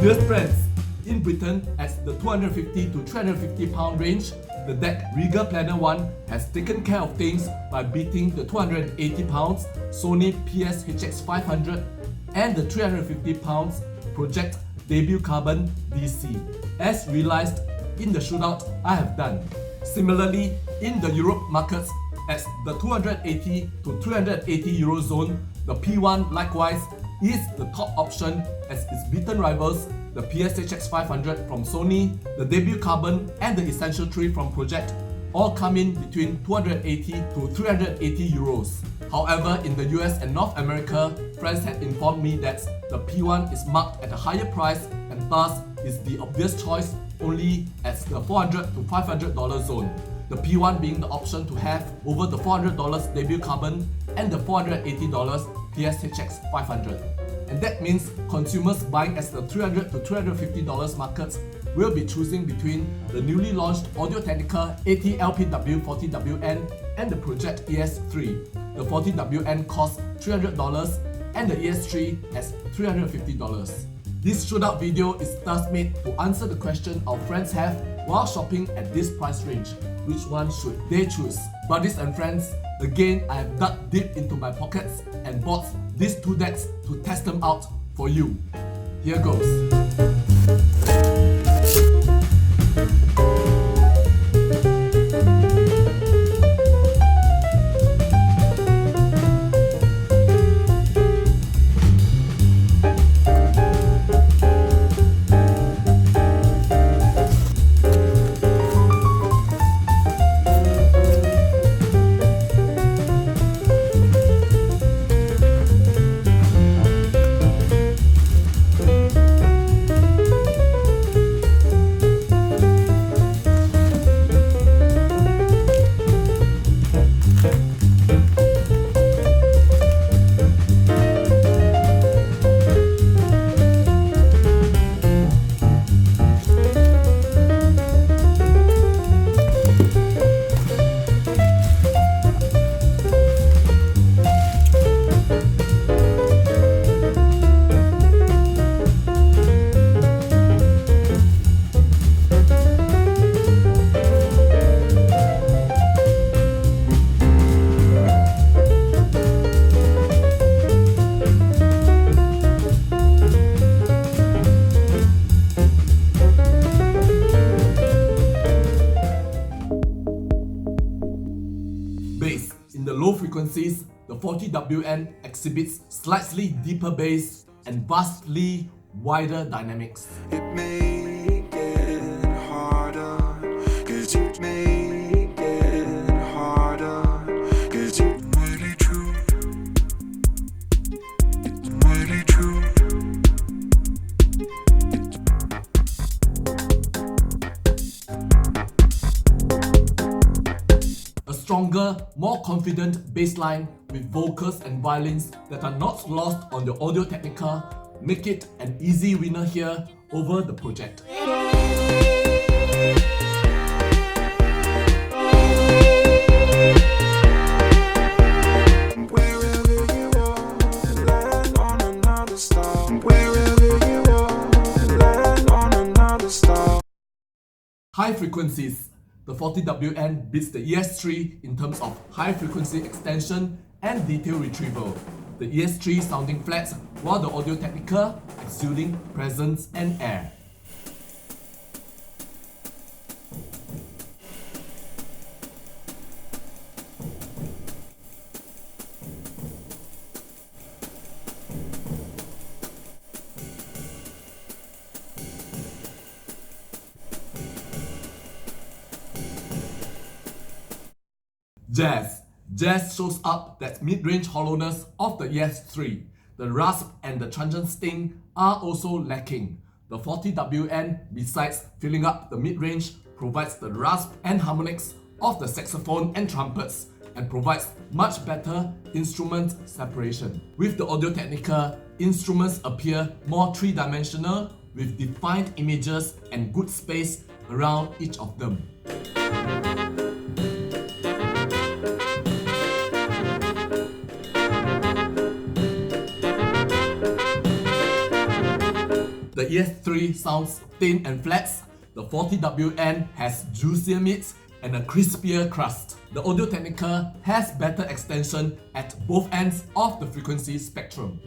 Dearest friends, in Britain at the 250 to 350 pound range, the DEC Regal Planner 1 has taken care of things by beating the 280 pounds Sony PSHX500 and the 350 pounds pro-ject debut carbon DC, as realized in the shootout I have done. Similarly, in the Europe markets at the 280 to 380 euro zone, the P1 likewise is the top option as its beaten rivals, the PSHX500 from Sony, the debut carbon and the Essential 3 from pro-ject all come in between 280 to 380 euros. However, in the US and North America, friends had informed me that the P1 is marked at a higher price and thus is the obvious choice only at the $400 to $500 zone. The P1 being the option to have over the $400 debut carbon and the $480 PSHX 500. And that means consumers buying at the $300 to $350 markets will be choosing between the newly launched Audio-Technica AT-LPW40WN and the pro-ject ES3. The 40WN costs $300 and the ES3 has $350. This shootout video is thus made to answer the question our friends have while shopping at this price range. Which one should they choose? Buddies and friends, again I have dug deep into my pockets and bought these two decks to test them out for you. Here goes. Bass. In the low frequencies, the 40WN exhibits slightly deeper bass and vastly wider dynamics. It may get harder, 'cause you make it harder, 'cause it's really true. It's really true. A stronger, more confident bass line with vocals and violins that are not lost on the Audio-Technica make it an easy winner here over the pro-ject. Wherever you are, land on another star. Wherever you are, land on another star. High frequencies. The 40WN beats the ES3 in terms of high frequency extension and detail retrieval. The ES3 sounding flat while the Audio-Technica exuding presence and air. Jazz. Jazz shows up that mid-range hollowness of the ES3. The rasp and the transient sting are also lacking. The 40WN, besides filling up the mid-range, provides the rasp and harmonics of the saxophone and trumpets and provides much better instrument separation. With the Audio-Technica, instruments appear more three-dimensional with defined images and good space around each of them. The the ES3 sounds thin and flat, the 40WN has juicier meats and a crispier crust. The Audio-Technica has better extension at both ends of the frequency spectrum.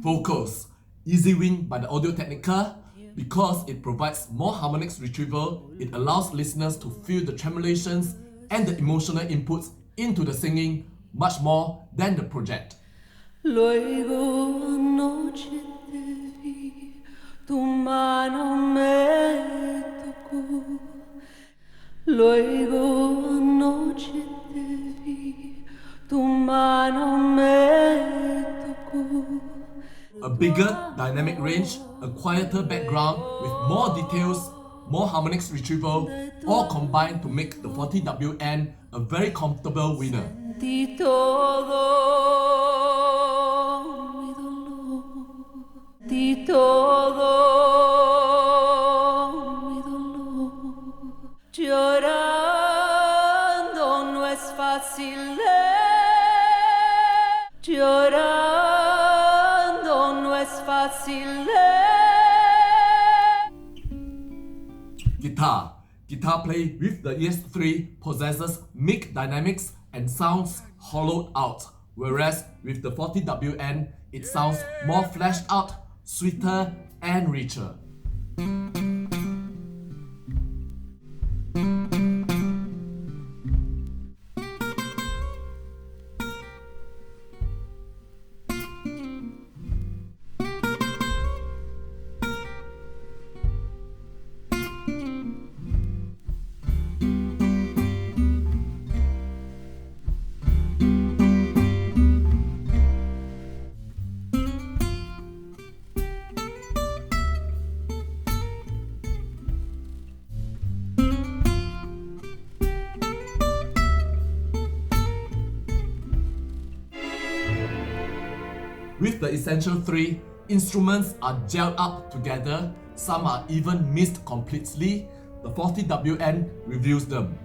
Vocals, easy win by the Audio-Technica because it provides more harmonics retrieval. It allows listeners to feel the tremulations and the emotional inputs into the singing much more than the pro-ject. Luego anoche te vi, tu mano me tocó. Luego anoche te vi, tu mano me tocó. A bigger dynamic range, a quieter background with more details, more harmonics retrieval, all combined to make the 40WN a very comfortable winner. Sentí todo mi dolor, di todo mi dolor. Llorando no es fácil, llorando no es fácil. Guitar. Guitar play with the ES3 possesses mic dynamics and sounds hollowed out, whereas with the 40WN it sounds more fleshed out, sweeter and richer. With the Essential 3, instruments are gelled up together, some are even missed completely. The 40WN reveals them.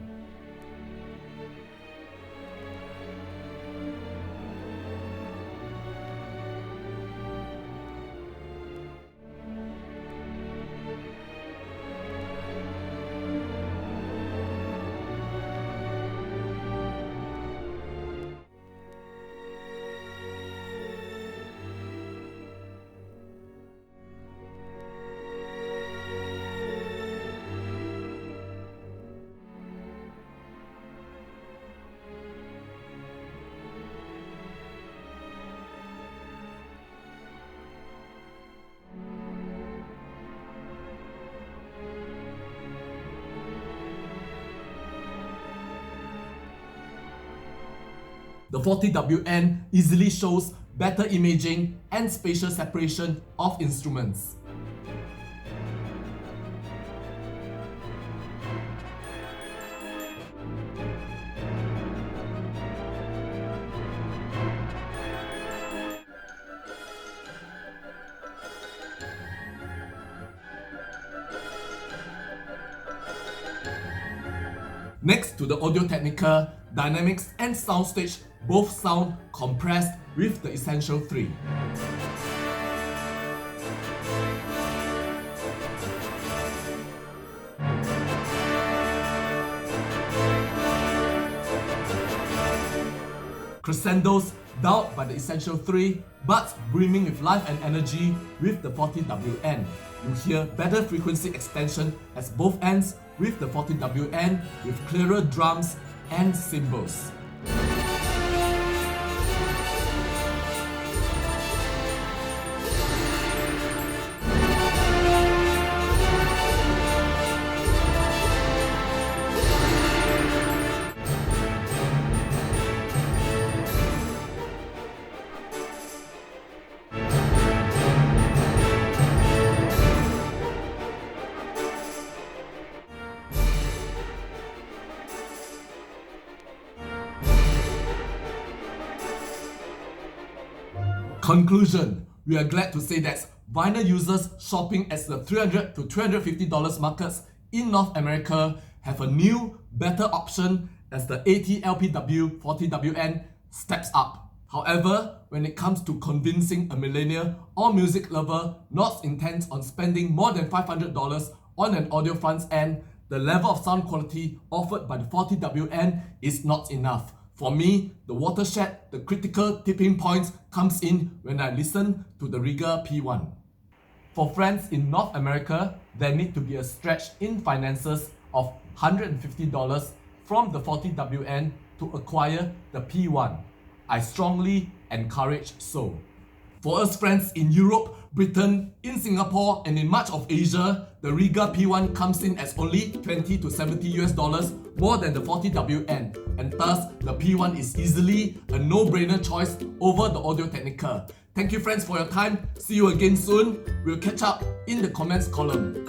The 40WN easily shows better imaging and spatial separation of instruments. Next to the Audio-Technica, dynamics and soundstage both sound compressed with the Essential 3. Crescendos dulled by the Essential 3, but brimming with life and energy with the 40WN. You hear better frequency extension at both ends with the 40WN with clearer drums and cymbals. Conclusion: we are glad to say that vinyl users shopping at the $300 to $350 markets in North America have a new, better option as the AT-LPW40WN steps up. However, when it comes to convincing a millennial or music lover not intent on spending more than $500 on an audio front end, the level of sound quality offered by the 40WN is not enough. For me, the watershed, the critical tipping points comes in when I listen to the Rieger P1. For friends in North America, there need to be a stretch in finances of $150 from the 40WN to acquire the P1. I strongly encourage so. For us friends in Europe, Britain, in Singapore, and in much of Asia, the Rieger P1 comes in as only $20 to $70 more than the 40WN, and thus the P1 is easily a no-brainer choice over the Audio Technica. Thank you friends for your time. See you again soon. We'll catch up in the comments column.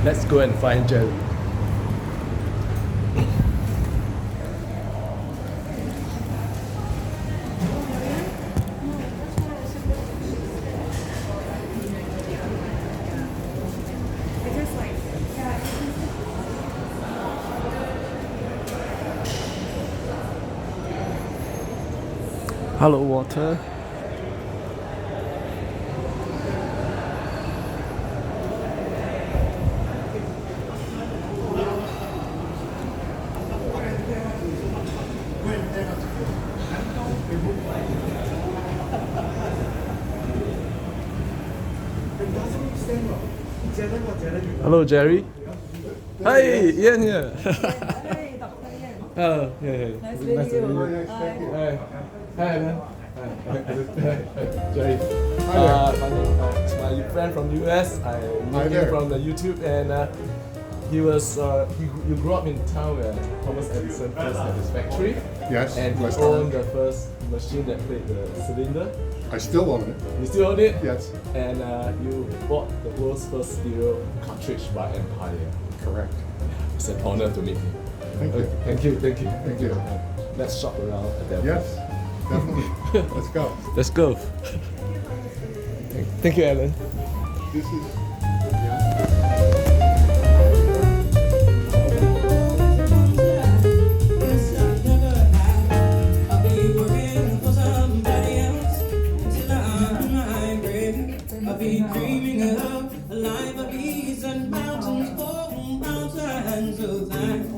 Let's go and find Jerry. Hello, Walter. Hello, Jerry. Hi, Ian here. Hey, Dr. Ian. Oh, yeah. Nice meeting you. Hi. Hi, man. Hi. Jerry. It's my friend from the US. I knew him from the YouTube, and you grew up in town where Thomas Edison first had his factory. Yes, and he West owned Orange. the first machine that played the cylinder. I still own it. You still own it? Yes, And you bought the world's first stereo cartridge by Empire. correct. It's an honor to meet you. Thank you. Thank you. Thank you. Thank you. Let's shop around Adelphi. Yes, definitely. Let's go. Let's go. Thank you, Alan. This is. Dreaming of a life of ease and mountains, oh, mountains of time.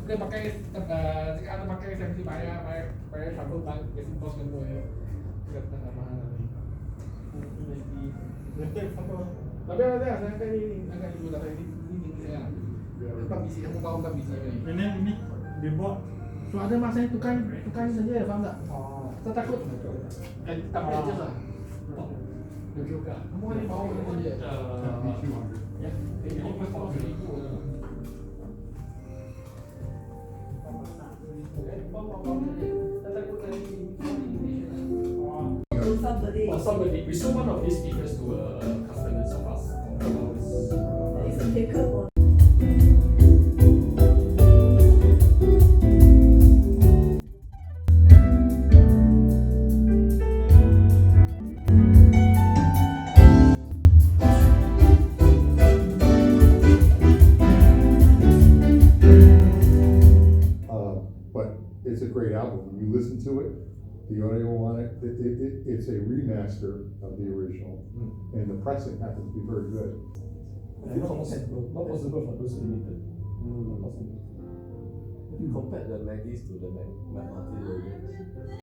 Dia pakai atau pakai safety bayar cover bank casing cost kan boleh. Kita tak mahal lagi. Tapi ada saya kan ini agak ibu tak ini saya. Tempat bisi kamu tahu tempat bisi ni. Ini dia buat. So ada masa yang tukar saja, faham tak? Saya takut. Tapi aja lah. Juga. Kamu kan bawa saja. Ya. Ini pasal seribu. Somebody, we sold one of these speakers to a customer of us. It's a pickup one. But it's a great album. When you listen to it, the audio on it, it's a remaster of the original, and the pressing happens to be very good. Not possible for those limited. Not possible. If you compare the Maggies to the Mac logos.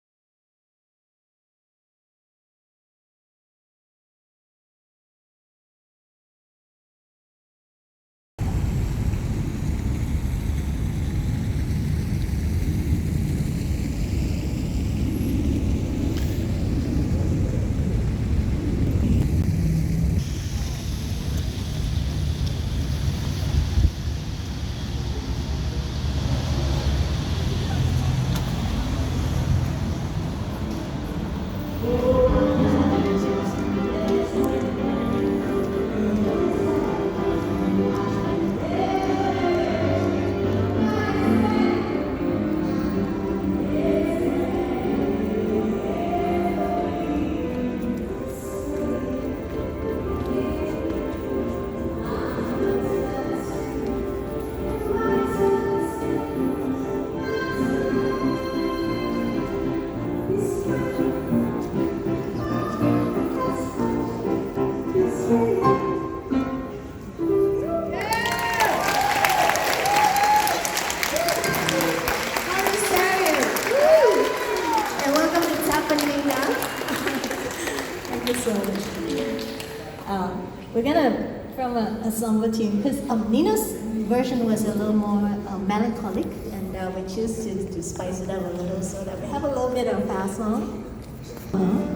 We're gonna from a somber tune because Nina's version was a little more melancholic, and we choose to spice it up a little so that we have a little bit of fast song,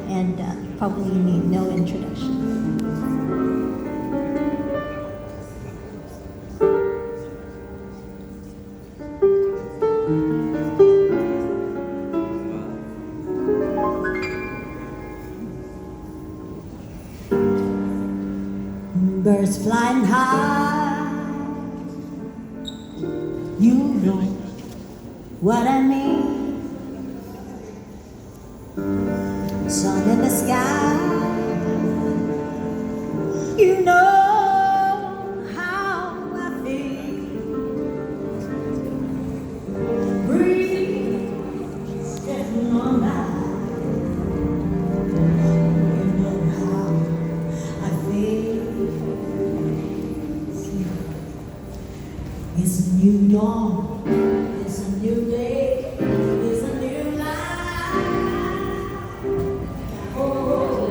and probably need no introduction. Birds flying high, you know what I mean. Sun in the sky, you know how I feel. Breeze getting on by, you know how I feel. It's a new dawn, it's a new day, it's a new life. Oh,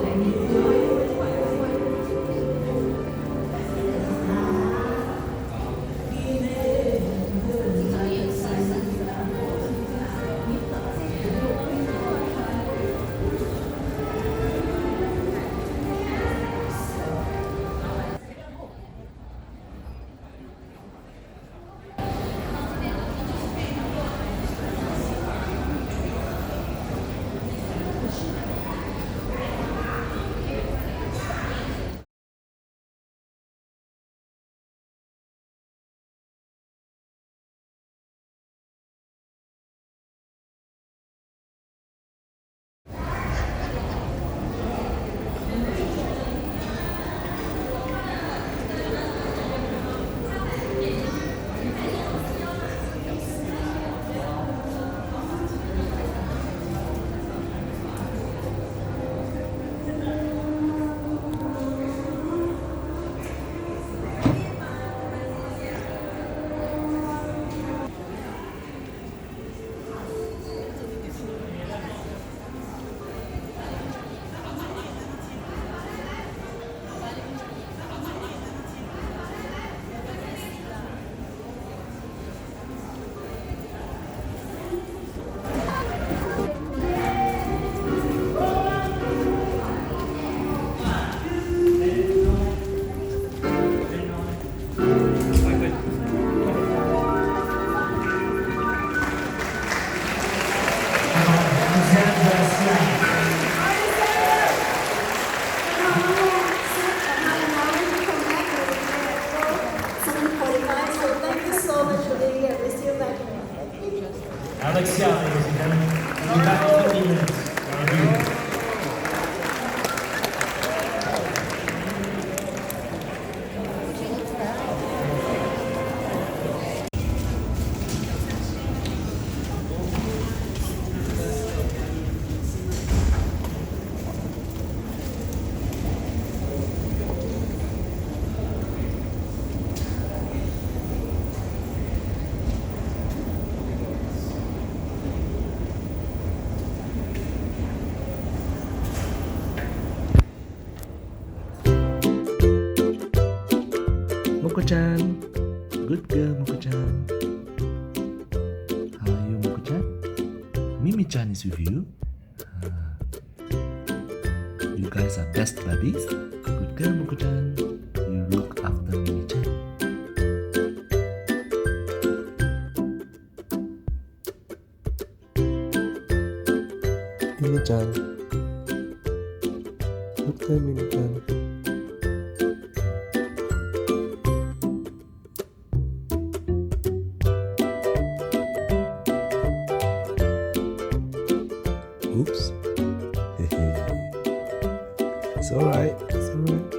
Moko-chan. Good girl, Moko-chan. How are you, Moko-chan? Mimi-chan is with you. You guys are best buddies. Good girl, Moko-chan. You look after Mimi-chan. Mimi-chan. Good girl, Mimi-chan. Oops. It's alright. It's alright.